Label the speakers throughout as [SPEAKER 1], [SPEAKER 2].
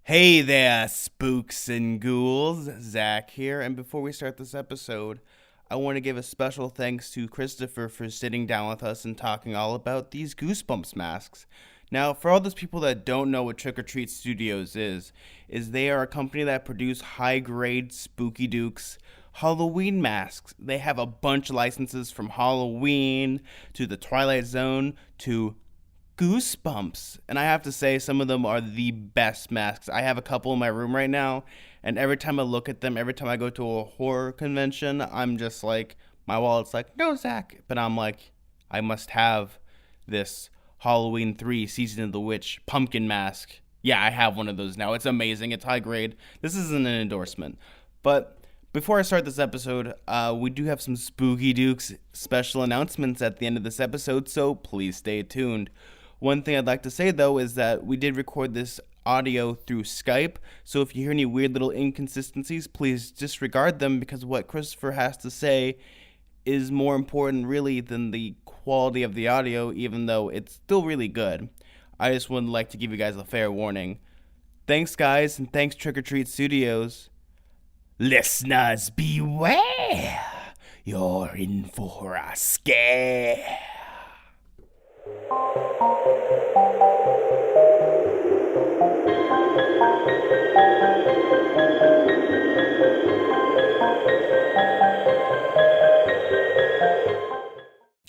[SPEAKER 1] Hey there, spooks and ghouls. Zack here, and before we start this episode, I want to give a special thanks to Christopher for sitting down with us and talking all about these Goosebumps masks. Now, for all those people that don't know what Trick or Treat Studios is they are a company that produce high-grade Spooky Dukes Halloween masks. They have a bunch of licenses from Halloween to the Twilight Zone to Goosebumps. And I have to say, some of them are the best masks. I have a couple in my room right now, and every time I look at them, every time I go to a horror convention, I'm just like, my wallet's like, no, Zach. But I'm like, I must have this Halloween 3 Season of the Witch pumpkin mask. Yeah, I have one of those now. It's amazing. It's high grade. This isn't an endorsement. But before I start this episode, we do have some Spooky Dukes special announcements at the end of this episode, so please stay tuned. One thing I'd like to say, though, is that we did record this audio through Skype, so if you hear any weird little inconsistencies, please disregard them, because what Christopher has to say is more important, really, than the quality of the audio, even though it's still really good. I just would like to give you guys a fair warning. Thanks, guys, and thanks, Trick or Treat Studios. Listeners, beware! You're in for a scare.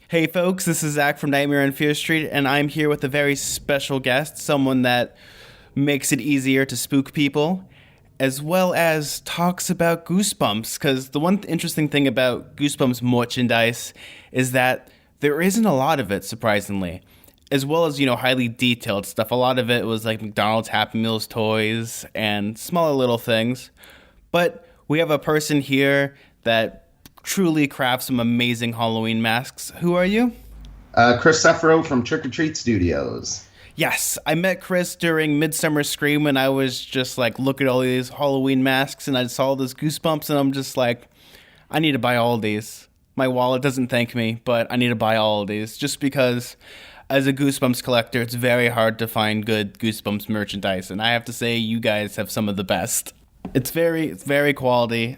[SPEAKER 1] Hey folks, this is Zack from Nightmare on Fear Street, and I'm here with a very special guest, someone that makes it easier to spook people, as well as talks about Goosebumps, because the one interesting thing about Goosebumps merchandise is that there isn't a lot of it, surprisingly, as well as, highly detailed stuff. A lot of it was like McDonald's Happy Meals toys and smaller little things, but we have a person here that truly crafts some amazing Halloween masks. Who are you?
[SPEAKER 2] Chris Zephro from Trick or Treat Studios.
[SPEAKER 1] Yes, I met Chris during Midsummer Scream when I was just like, look at all these Halloween masks, and I saw this Goosebumps, and I'm just like, I need to buy all of these. My wallet doesn't thank me, but I need to buy all of these, just because as a Goosebumps collector, it's very hard to find good Goosebumps merchandise, and I have to say, you guys have some of the best. It's very quality.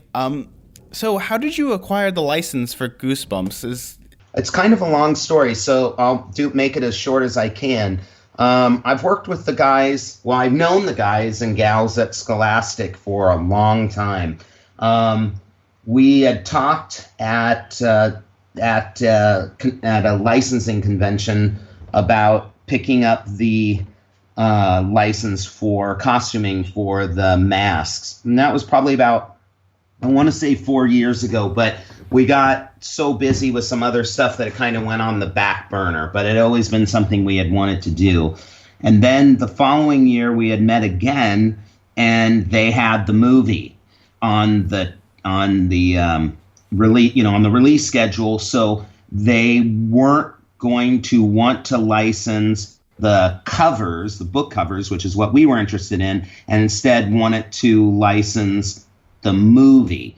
[SPEAKER 1] So how did you acquire the license for Goosebumps?
[SPEAKER 2] It's kind of a long story, so I'll make it as short as I can. I've worked with the guys. Well, I've known the guys and gals at Scholastic for a long time. We had talked at a licensing convention about picking up the license for costuming for the masks, and that was probably about, I want to say 4 years ago, but we got so busy with some other stuff that it kind of went on the back burner, but it had always been something we had wanted to do. And then the following year we had met again, and they had the movie on the release schedule, so they weren't going to want to license the covers, the book covers, which is what we were interested in, and instead wanted to license the movie.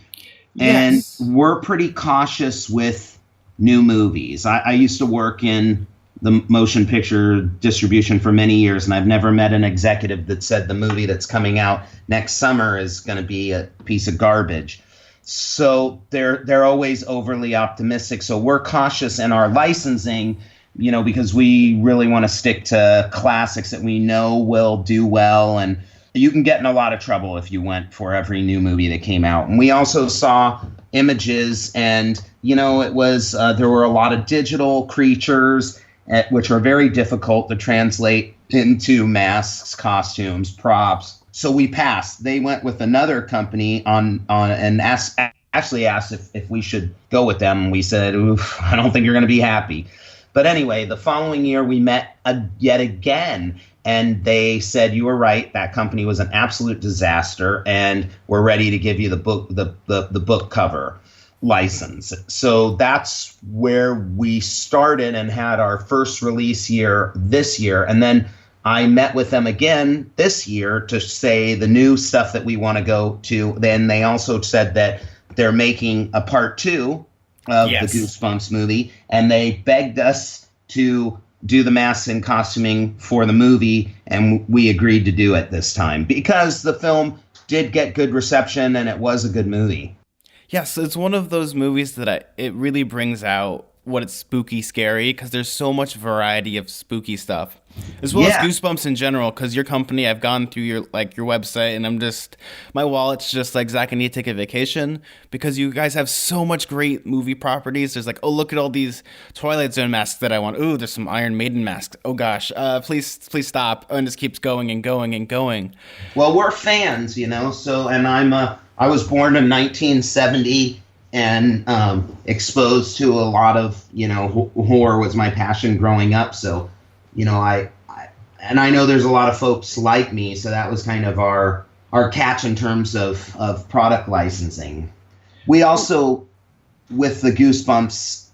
[SPEAKER 1] Yes.
[SPEAKER 2] And we're pretty cautious with new movies. I used to work in the motion picture distribution for many years, and I've never met an executive that said the movie that's coming out next summer is going to be a piece of garbage. So they're always overly optimistic. So we're cautious in our licensing, because we really want to stick to classics that we know will do well, and you can get in a lot of trouble if you went for every new movie that came out. And we also saw images, and, it was there were a lot of digital creatures, which are very difficult to translate into masks, costumes, props. So we passed. They went with another company and actually asked if we should go with them. We said, oof, I don't think you're going to be happy. But anyway, the following year we met yet again. And they said, you were right, that company was an absolute disaster, and we're ready to give you the book cover license. So that's where we started and had our first release year this year. And then I met with them again this year to say the new stuff that we want to go to. Then they also said that they're making a part 2 of the Goosebumps movie, and they begged us to do the masks and costuming for the movie, and we agreed to do it this time because the film did get good reception and it was a good movie.
[SPEAKER 1] Yes, it's one of those movies that it really brings out what it's spooky scary because there's so much variety of spooky stuff, as well as Goosebumps in general. Because your company, I've gone through your website, and my wallet's just like, Zach, I need to take a vacation because you guys have so much great movie properties. There's like, oh, look at all these Twilight Zone masks that I want. Ooh, there's some Iron Maiden masks. Oh gosh, please stop. And it just keeps going and going and going.
[SPEAKER 2] Well, we're fans, So, and I was born in 1970. And exposed to a lot of, horror was my passion growing up. So, I know there's a lot of folks like me. So that was kind of our catch in terms of product licensing. We also, with the Goosebumps,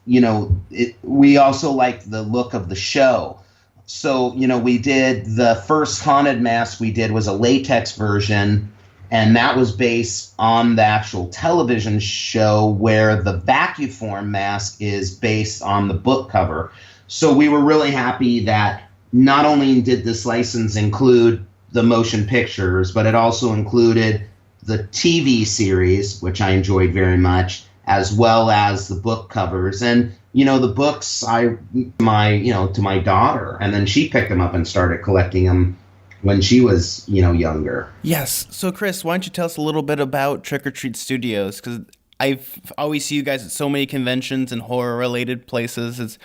[SPEAKER 2] we also liked the look of the show. So, we did the first haunted mask we did was a latex version. And that was based on the actual television show where the vacuform mask is based on the book cover. So we were really happy that not only did this license include the motion pictures, but it also included the TV series, which I enjoyed very much, as well as the book covers. And, the books to my daughter, and then she picked them up and started collecting them when she was, younger.
[SPEAKER 1] Yes. So, Chris, why don't you tell us a little bit about Trick or Treat Studios? Because I've always see you guys at so many conventions and horror-related places. It's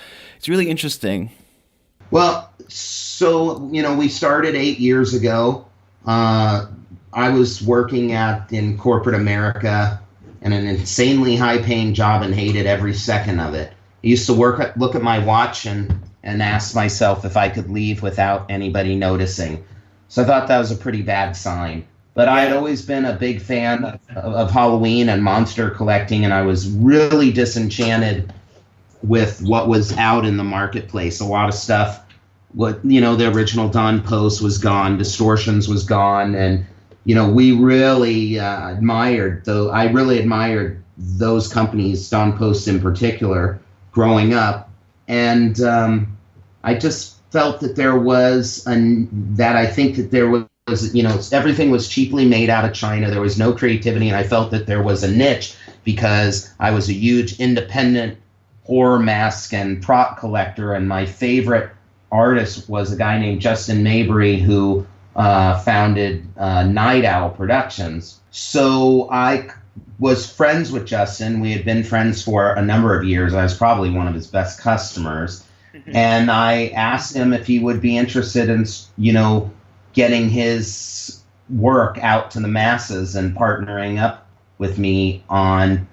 [SPEAKER 1] really interesting.
[SPEAKER 2] Well, so, we started 8 years ago. I was working in corporate America in an insanely high-paying job and hated every second of it. I used to look at my watch and ask myself if I could leave without anybody noticing. So I thought that was a pretty bad sign. But I had always been a big fan of Halloween and monster collecting, and I was really disenchanted with what was out in the marketplace. A lot of stuff, the original Don Post was gone, Distortions was gone, and, we really admired, I really admired those companies, Don Post in particular, growing up. And I just felt that there was everything was cheaply made out of China. There was no creativity, and I felt that there was a niche because I was a huge independent horror mask and prop collector, and my favorite artist was a guy named Justin Mabry who founded Night Owl Productions. So I was friends with Justin. We had been friends for a number of years. I was probably one of his best customers. And I asked him if he would be interested in, getting his work out to the masses and partnering up with me on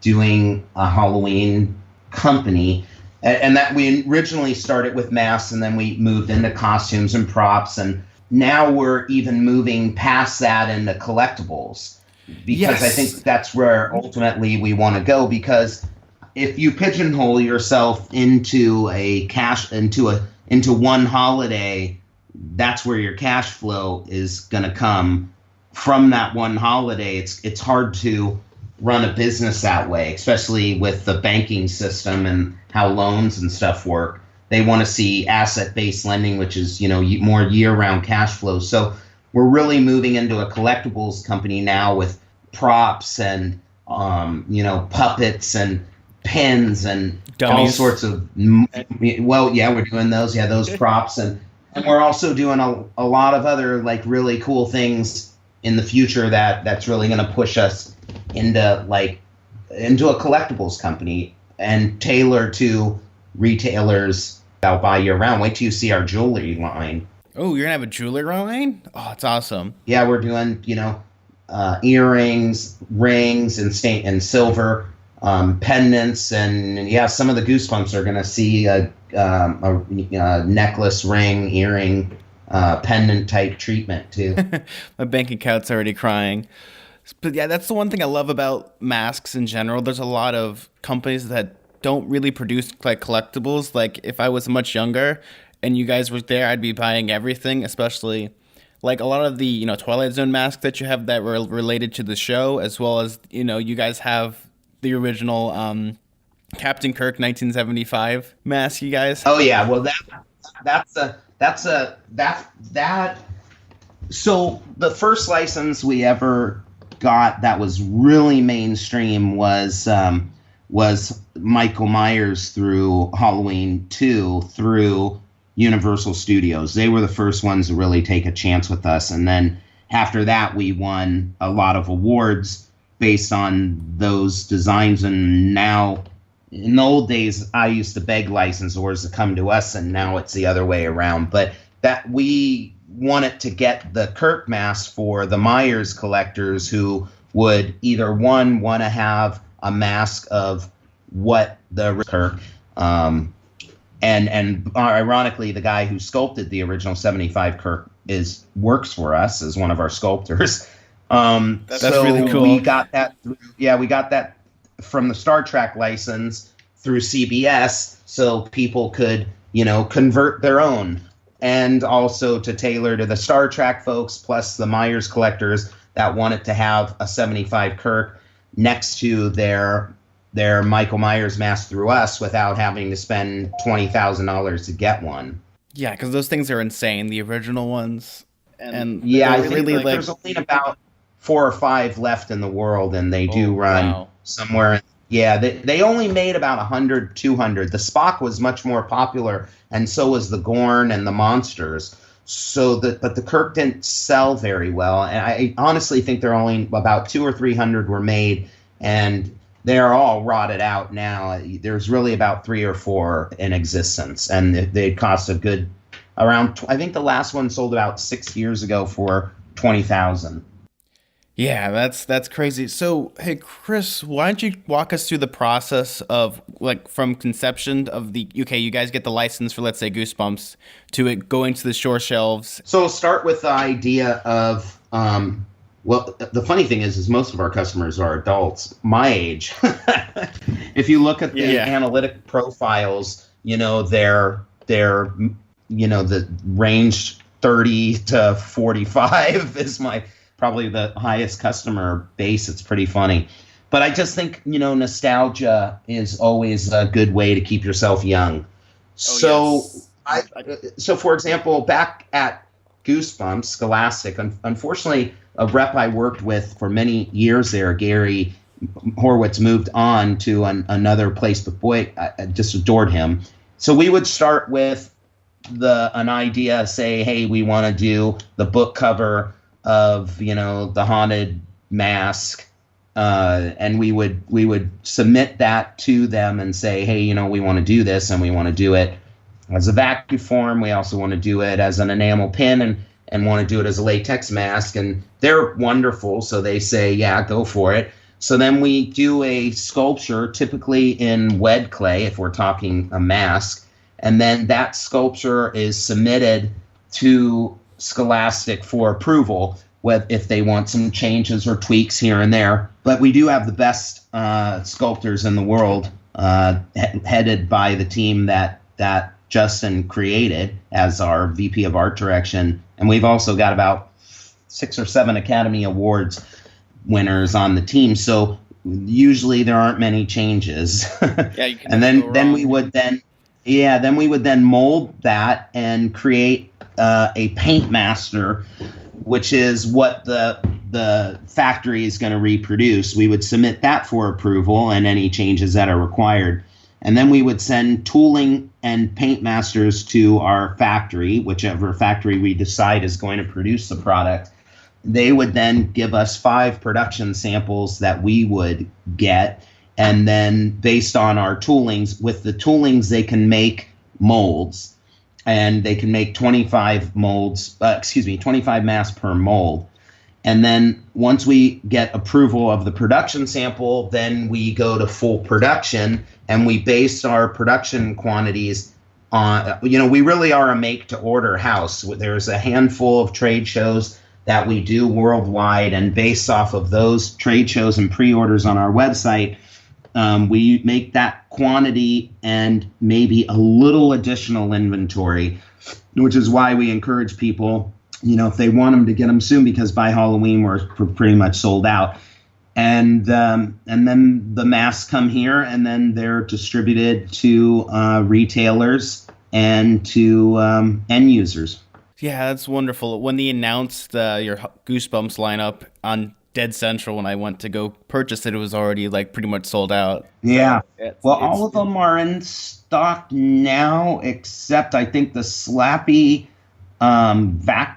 [SPEAKER 2] doing a Halloween company. And that we originally started with masks, and then we moved into costumes and props. And now we're even moving past that into collectibles, because I think that's where ultimately we want to go, because if you pigeonhole yourself into into one holiday, that's where your cash flow is going to come from, that one holiday. It's hard to run a business that way, especially with the banking system and how loans and stuff work. They want to see asset-based lending, which is, more year-round cash flow. So we're really moving into a collectibles company now with props and, puppets and pins and dummies. All sorts of, we're doing those, those props, and we're also doing a lot of other really cool things in the future that's really going to push us into a collectibles company and tailor to retailers that'll buy year round. Wait till you see our jewelry line.
[SPEAKER 1] Oh, you're gonna have a jewelry line? Oh, it's awesome.
[SPEAKER 2] Yeah, we're doing earrings, rings, and silver. Pendants, and some of the Goosebumps are going to see a necklace, ring, earring, pendant type treatment too.
[SPEAKER 1] My bank account's already crying. But that's the one thing I love about masks in general. There's a lot of companies that don't really produce collectibles. If I was much younger and you guys were there, I'd be buying everything, especially a lot of the Twilight Zone masks that you have that were related to the show, as well as you guys have the original Captain Kirk 1975 mask, you guys.
[SPEAKER 2] Oh yeah, well that. So the first license we ever got that was really mainstream was Michael Myers through Halloween 2 through Universal Studios. They were the first ones to really take a chance with us, and then after that we won a lot of awards based on those designs. And now, in the old days, I used to beg licensors to come to us, and now it's the other way around. But that we wanted to get the Kirk mask for the Myers collectors who would either want to have a mask of what the Kirk, and ironically, the guy who sculpted the original 75 Kirk works for us as one of our sculptors.
[SPEAKER 1] That's really cool.
[SPEAKER 2] We got that from the Star Trek license through CBS, so people could, convert their own, and also to tailor to the Star Trek folks, plus the Myers collectors that wanted to have a 75 Kirk next to their Michael Myers mask through us without having to spend $20,000 to get one.
[SPEAKER 1] Yeah, because those things are insane, the original ones. And
[SPEAKER 2] yeah, I think really there's only about 4 or 5 left in the world, and they do run somewhere. Yeah, they only made about 100, 200. The Spock was much more popular, and so was the Gorn and the Monsters. But the Kirk didn't sell very well, and I honestly think there are only about 200 or 300 were made, and they're all rotted out now. There's really about 3 or 4 in existence, and they cost a good around. I think the last one sold about 6 years ago for $20,000.
[SPEAKER 1] Yeah, that's crazy. So, hey, Chris, why don't you walk us through the process of, from conception of you guys get the license for, let's say, Goosebumps, to it going to the store shelves.
[SPEAKER 2] So start with the idea of, the funny thing is most of our customers are adults my age. If you look at the analytic profiles, they're the range 30 to 45 is probably the highest customer base. It's pretty funny. But I just think, nostalgia is always a good way to keep yourself young. So for example, back at Goosebumps, Scholastic, unfortunately, a rep I worked with for many years there, Gary Horwitz, moved on to another place, but boy, I just adored him. So we would start with an idea, say, hey, we want to do the book cover of the Haunted Mask, and we would submit that to them and say, hey, we want to do this, and we want to do it as a vacuum form. We also want to do it as an enamel pin, and want to do it as a latex mask, and they're wonderful, so they say, yeah, go for it. So then we do a sculpture, typically in wet clay if we're talking a mask, and then that sculpture is submitted to Scholastic for approval, if they want some changes or tweaks here and there. But we do have the best sculptors in the world, headed by the team that Justin created as our VP of Art Direction. And we've also got about 6 or 7 Academy Awards winners on the team. So usually there aren't many changes.
[SPEAKER 1] Yeah, you can
[SPEAKER 2] and then we would then mold that and create a paint master, which is what the factory is going to reproduce. We would submit that for approval and any changes that are required. And then we would send tooling and paint masters to our factory, whichever factory we decide is going to produce the product. They would then give us 5 production samples that we would get. And then based on our toolings, with the toolings, they can make molds. And they can make 25 masks per mold. And then once we get approval of the production sample, then we go to full production, and we base our production quantities on, we really are a make-to-order house. There's a handful of trade shows that we do worldwide, and based off of those trade shows and pre-orders on our website, we make that quantity and maybe a little additional inventory, which is why we encourage people, if they want them, to get them soon, because by Halloween we're pretty much sold out. And then the masks come here, and then they're distributed to retailers and to end users.
[SPEAKER 1] Yeah, that's wonderful. When they announced your Goosebumps lineup on Dead Central, when I went to go purchase it, it was already like pretty much sold out.
[SPEAKER 2] Yeah.
[SPEAKER 1] So
[SPEAKER 2] All of them are in stock now, except I think the Slappy the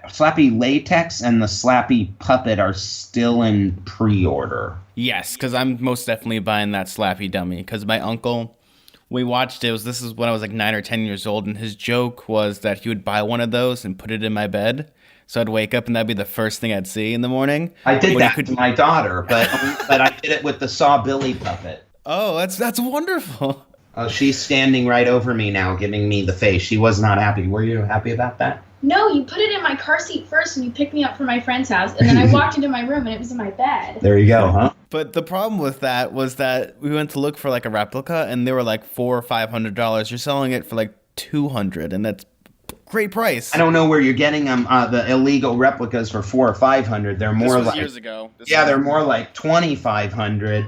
[SPEAKER 2] Slappy Latex and the Slappy Puppet are still in pre-order.
[SPEAKER 1] Yes, because I'm most definitely buying that Slappy dummy. Because my uncle, we watched it. This is when I was like 9 or 10 years old, and his joke was that he would buy one of those and put it in my bed. So I'd wake up and that'd be the first thing I'd see in the morning.
[SPEAKER 2] I did that to my daughter, but I did it with the Saw Billy puppet.
[SPEAKER 1] Oh, that's wonderful.
[SPEAKER 2] Oh, she's standing right over me now, giving me the face. She was not happy. Were you happy about that?
[SPEAKER 3] No, you put it in my car seat first and you picked me up from my friend's house, and then I walked into my room and it was in my bed.
[SPEAKER 2] There you go, huh?
[SPEAKER 1] But the problem with that was that we went to look for like a replica, and they were like $400 or $500. You're selling it for like $200, and that's great price.
[SPEAKER 2] I don't know where you're getting them. The illegal replicas for $400 or $500. They're more
[SPEAKER 1] this was
[SPEAKER 2] like
[SPEAKER 1] years ago.
[SPEAKER 2] They're more like $2,500.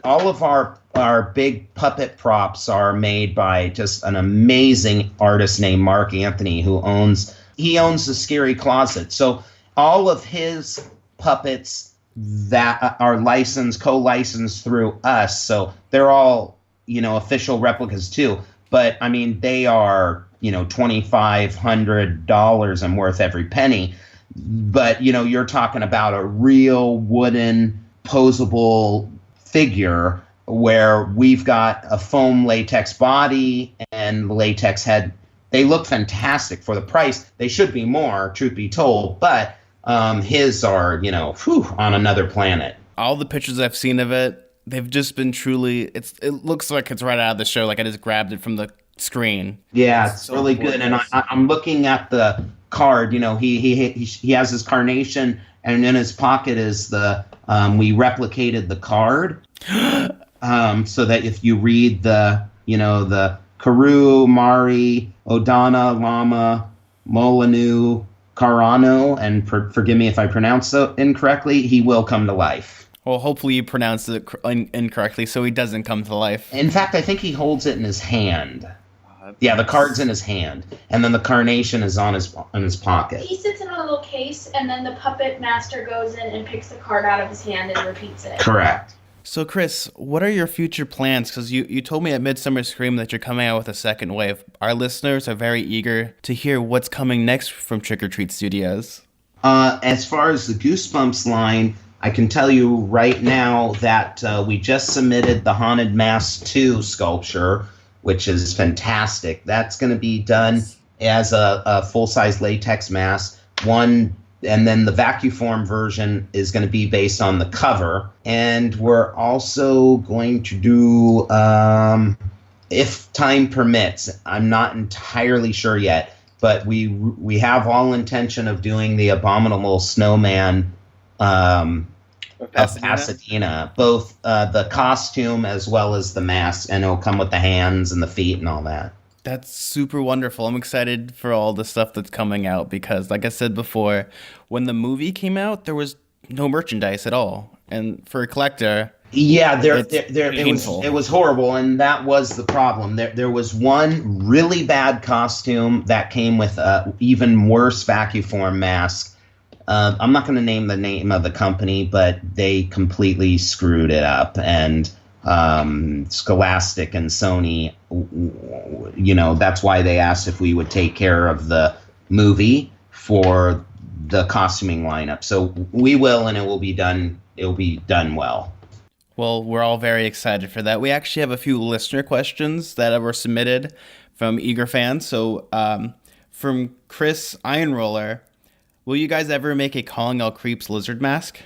[SPEAKER 2] All of our big puppet props are made by just an amazing artist named Mark Anthony, who owns the Scary Closet. So all of his puppets that are co-licensed through us. So they're all, official replicas too. But I mean, they are, $2,500 and worth every penny. But, you're talking about a real wooden posable figure where we've got a foam latex body and latex head. They look fantastic for the price. They should be more, truth be told, but his are, on another planet.
[SPEAKER 1] All the pictures I've seen of it, they've just been truly, it looks like it's right out of the show, like I just grabbed it from the screen.
[SPEAKER 2] Yeah, it's so really gorgeous. Good. And I'm looking at the card, he has his carnation, and in his pocket is we replicated the card. So that if you read the Karu, Mari, Odana, Lama, Molanu, Carano, and forgive me if I pronounce it incorrectly, he will come to life.
[SPEAKER 1] Well, hopefully you pronounced it incorrectly so he doesn't come to life.
[SPEAKER 2] In fact, I think he holds it in his hand. Yeah, the card's in his hand, and then the carnation is in his pocket.
[SPEAKER 3] He sits in a little case, and then the puppet master goes in and picks the card out of his hand and repeats it.
[SPEAKER 2] Correct.
[SPEAKER 1] So, Chris, what are your future plans? Because you told me at Midsummer Scream that you're coming out with a second wave. Our listeners are very eager to hear what's coming next from Trick or Treat Studios.
[SPEAKER 2] As far as the Goosebumps line, I can tell you right now that we just submitted the Haunted Mask 2 sculpture, which is fantastic. That's going to be done as a full-size latex mask. And then the vacuform version is going to be based on the cover. And we're also going to do, if time permits, I'm not entirely sure yet, but we have all intention of doing the Abominable Snowman of Pasadena, both the costume as well as the mask, and it'll come with the hands and the feet and all that.
[SPEAKER 1] That's super wonderful. I'm excited for all the stuff that's coming out because, like I said before, when the movie came out, there was no merchandise at all. And for a collector, it was horrible, and that was the problem. There was one really bad costume that came with a even worse vacuform mask. I'm not going to name the name of the company, but they completely screwed it up, and Scholastic and Sony, that's why they asked if we would take care of the movie for the costuming lineup. So we will, and it will be done. It will be done well. Well, we're all very excited for that. We actually have a few listener questions that were submitted from eager fans. So from Chris Ironroller, will you guys ever make a Calling All Creeps lizard mask? ?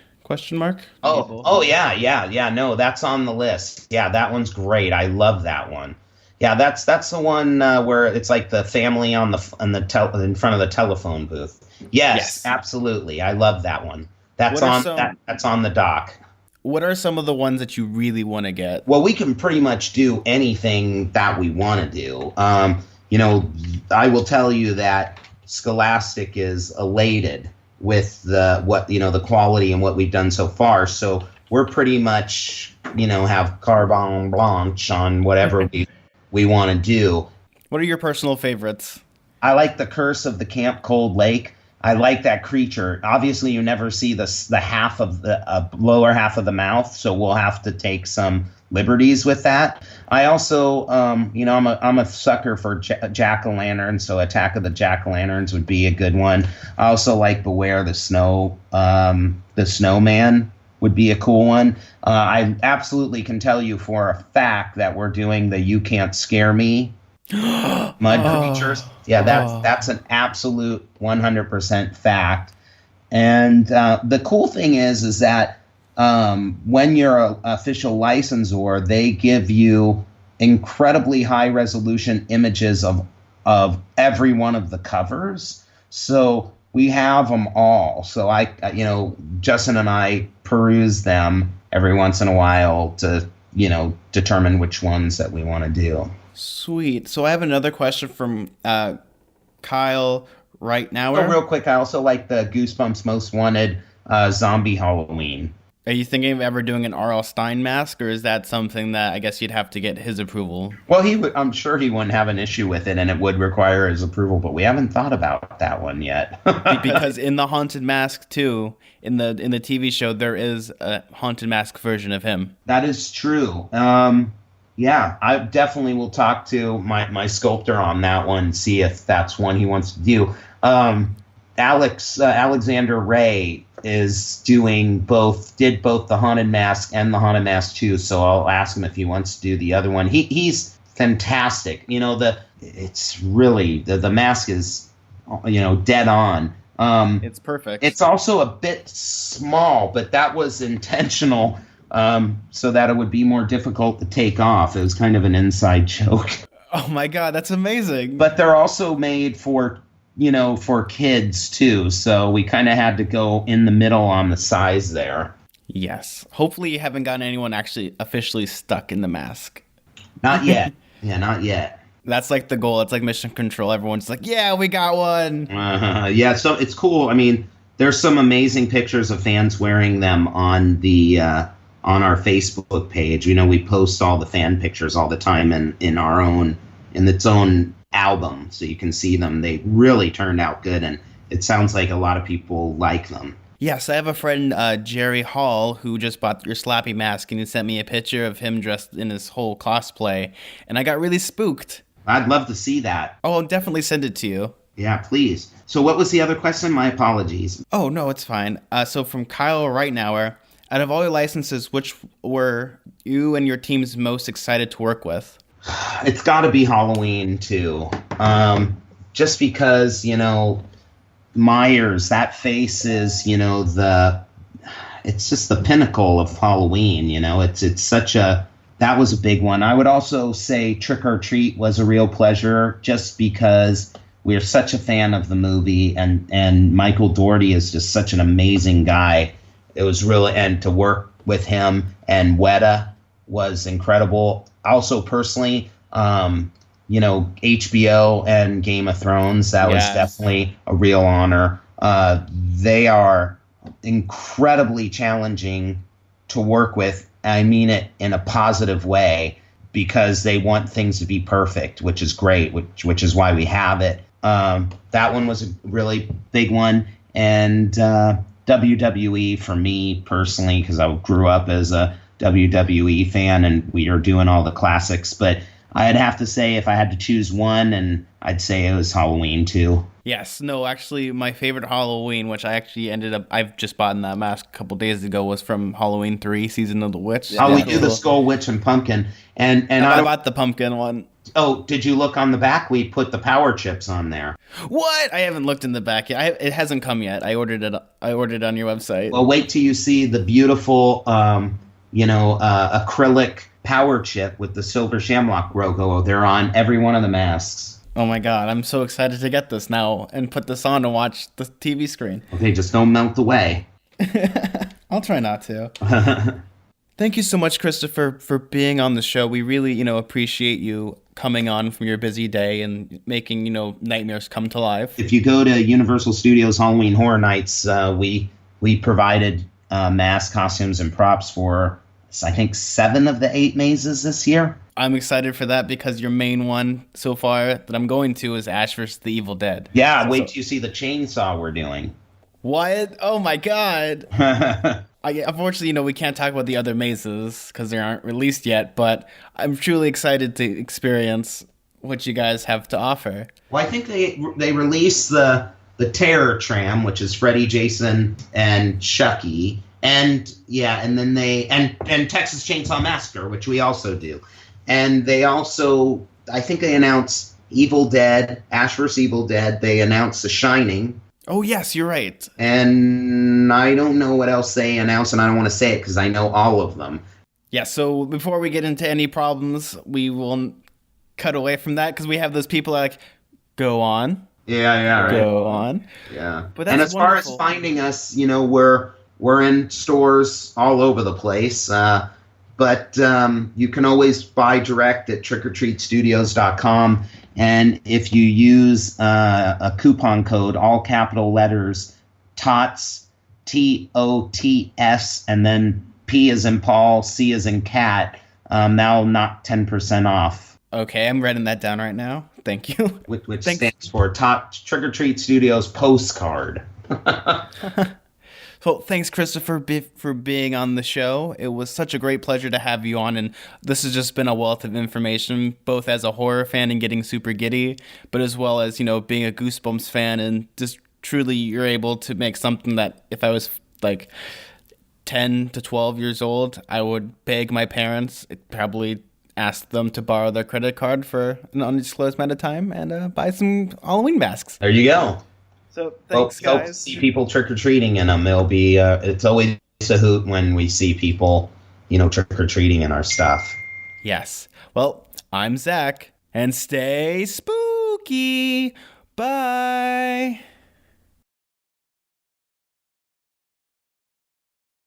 [SPEAKER 2] Oh yeah. No, that's on the list. Yeah, that one's great. I love that one. Yeah, that's the one where it's like the family in front of the telephone booth. Yes, absolutely. I love that one. That's on the dock.
[SPEAKER 1] What are some of the ones that you really want to get?
[SPEAKER 2] Well, we can pretty much do anything that we want to do. I will tell you that Scholastic is elated with the quality and what we've done so far. So we're pretty much, have carte blanche on whatever we want to do.
[SPEAKER 1] What are your personal favorites?
[SPEAKER 2] I like the Curse of the Camp Cold Lake. I like that creature. Obviously, you never see the half of the lower half of the mouth, so we'll have to take some liberties with that. I also, I'm a sucker for jack-o'-lantern, so Attack of the Jack-o'-lanterns would be a good one. I also like Beware the Snowman would be a cool one. I absolutely can tell you for a fact that we're doing the You Can't Scare Me mud creatures. Yeah, that's an absolute 100% fact. And the cool thing is that when you're an official licensor, they give you incredibly high resolution images of every one of the covers. So we have them all. So Justin and I peruse them every once in a while to, determine which ones that we want to do.
[SPEAKER 1] Sweet. So I have another question from Kyle right now.
[SPEAKER 2] Oh, real quick, I also like the Goosebumps Most Wanted Zombie Halloween.
[SPEAKER 1] Are you thinking of ever doing an R.L. Stine mask, or is that something that I guess you'd have to get his approval?
[SPEAKER 2] Well, I'm sure he wouldn't have an issue with it, and it would require his approval, but we haven't thought about that one yet.
[SPEAKER 1] Because in the Haunted Mask too, in the TV show, there is a Haunted Mask version of him.
[SPEAKER 2] That is true. Yeah, I definitely will talk to my sculptor on that one, see if that's one he wants to do. Alexander Ray did both the Haunted Mask and the Haunted Mask 2, so I'll ask him if he wants to do the other one. He's fantastic. It's really the mask is dead on.
[SPEAKER 1] It's perfect.
[SPEAKER 2] It's also a bit small, but that was intentional. So that it would be more difficult to take off. It was kind of an inside joke.
[SPEAKER 1] Oh my God, that's amazing.
[SPEAKER 2] But they're also made for kids too. So we kind of had to go in the middle on the size there.
[SPEAKER 1] Yes. Hopefully you haven't gotten anyone actually officially stuck in the mask.
[SPEAKER 2] Not yet. Yeah, not yet.
[SPEAKER 1] That's like the goal. It's like Mission Control. Everyone's like, yeah, we got one.
[SPEAKER 2] Yeah, so it's cool. I mean, there's some amazing pictures of fans wearing them on the on our Facebook page. We post all the fan pictures all the time in its own album, so you can see them. They really turned out good, and it sounds like a lot of people like them.
[SPEAKER 1] Yes, I have a friend, Jerry Hall, who just bought your Slappy mask, and he sent me a picture of him dressed in his whole cosplay, and I got really spooked.
[SPEAKER 2] I'd love to see that.
[SPEAKER 1] Oh, I'll definitely send it to you.
[SPEAKER 2] Yeah, please. So what was the other question? My apologies.
[SPEAKER 1] Oh, no, it's fine. So from Kyle Rightnower, out of all your licenses, which were you and your teams most excited to work with?
[SPEAKER 2] It's got to be Halloween, too. Just because, Myers, that face is, it's just the pinnacle of Halloween, It's such that was a big one. I would also say Trick or Treat was a real pleasure, just because we're such a fan of the movie, and Michael Dougherty is just such an amazing guy. It was really, and to work with him and Weta was incredible. Also, personally, HBO and Game of Thrones, that was definitely a real honor. They are incredibly challenging to work with. I mean it in a positive way, because they want things to be perfect, which is great, which is why we have it. That one was a really big one. And WWE for me personally, because I grew up as a WWE fan and we are doing all the classics. But I'd have to say, if I had to choose one, and I'd say it was Halloween too.
[SPEAKER 1] Yes, no, actually, my favorite Halloween, which I've just bought that mask a couple days ago, was from Halloween 3, Season of the Witch.
[SPEAKER 2] Oh, we do the Skull Witch and Pumpkin. And
[SPEAKER 1] I bought the pumpkin one.
[SPEAKER 2] Oh, did you look on the back? We put the power chips on there.
[SPEAKER 1] What? I haven't looked in the back yet. It hasn't come yet. I ordered it on your website.
[SPEAKER 2] Well, wait till you see the beautiful, acrylic power chip with the silver shamrock logo. They're on every one of the masks.
[SPEAKER 1] Oh my God, I'm so excited to get this now and put this on and watch the TV screen.
[SPEAKER 2] Okay, just don't melt away.
[SPEAKER 1] I'll try not to. Thank you so much, Christopher, for being on the show. We really, appreciate you coming on from your busy day and making, nightmares come to life.
[SPEAKER 2] If you go to Universal Studios Halloween Horror Nights, we provided mask costumes and props for I think 7 of the 8 mazes this year.
[SPEAKER 1] I'm excited for that because your main one so far that I'm going to is Ash vs. the Evil Dead.
[SPEAKER 2] Yeah, wait till you see the chainsaw we're doing.
[SPEAKER 1] What? Oh my god. Unfortunately, we can't talk about the other mazes because they aren't released yet, but I'm truly excited to experience what you guys have to offer.
[SPEAKER 2] Well, I think they released the Terror Tram, which is Freddy, Jason, and Chucky, and then and Texas Chainsaw Massacre, which we also do, and they also, I think they announced Evil Dead, Ash vs. Evil Dead. They announced The Shining.
[SPEAKER 1] Oh yes, you're right.
[SPEAKER 2] And I don't know what else they announced, and I don't want to say it because I know all of them.
[SPEAKER 1] Yeah. So before we get into any problems, we will cut away from that because we have those people like, go on.
[SPEAKER 2] Yeah, right.
[SPEAKER 1] Go on.
[SPEAKER 2] Yeah.
[SPEAKER 1] But that's
[SPEAKER 2] and as
[SPEAKER 1] wonderful.
[SPEAKER 2] far as finding us, we're in stores all over the place. But you can always buy direct at trickortreatstudios.com. And if you use a coupon code, all capital letters, TOTS, TOTS, and then P as in Paul, C as in cat, that'll knock 10% off.
[SPEAKER 1] Okay, I'm writing that down right now. Thank you.
[SPEAKER 2] Which stands for Trick or Treat Studios Postcard.
[SPEAKER 1] So thanks, Christopher, for being on the show. It was such a great pleasure to have you on, and this has just been a wealth of information, both as a horror fan and getting super giddy, but as well as, being a Goosebumps fan, and just truly you're able to make something that if I was like 10 to 12 years old, I would beg my parents, probably ask them to borrow their credit card for an undisclosed amount of time and buy some Halloween masks.
[SPEAKER 2] There you go.
[SPEAKER 1] So thanks,
[SPEAKER 2] Hope to
[SPEAKER 1] guys.
[SPEAKER 2] see people trick-or-treating in them. It'll be, it's always a hoot when we see people, trick-or-treating in our stuff.
[SPEAKER 1] Yes. Well, I'm Zack, and stay spooky. Bye.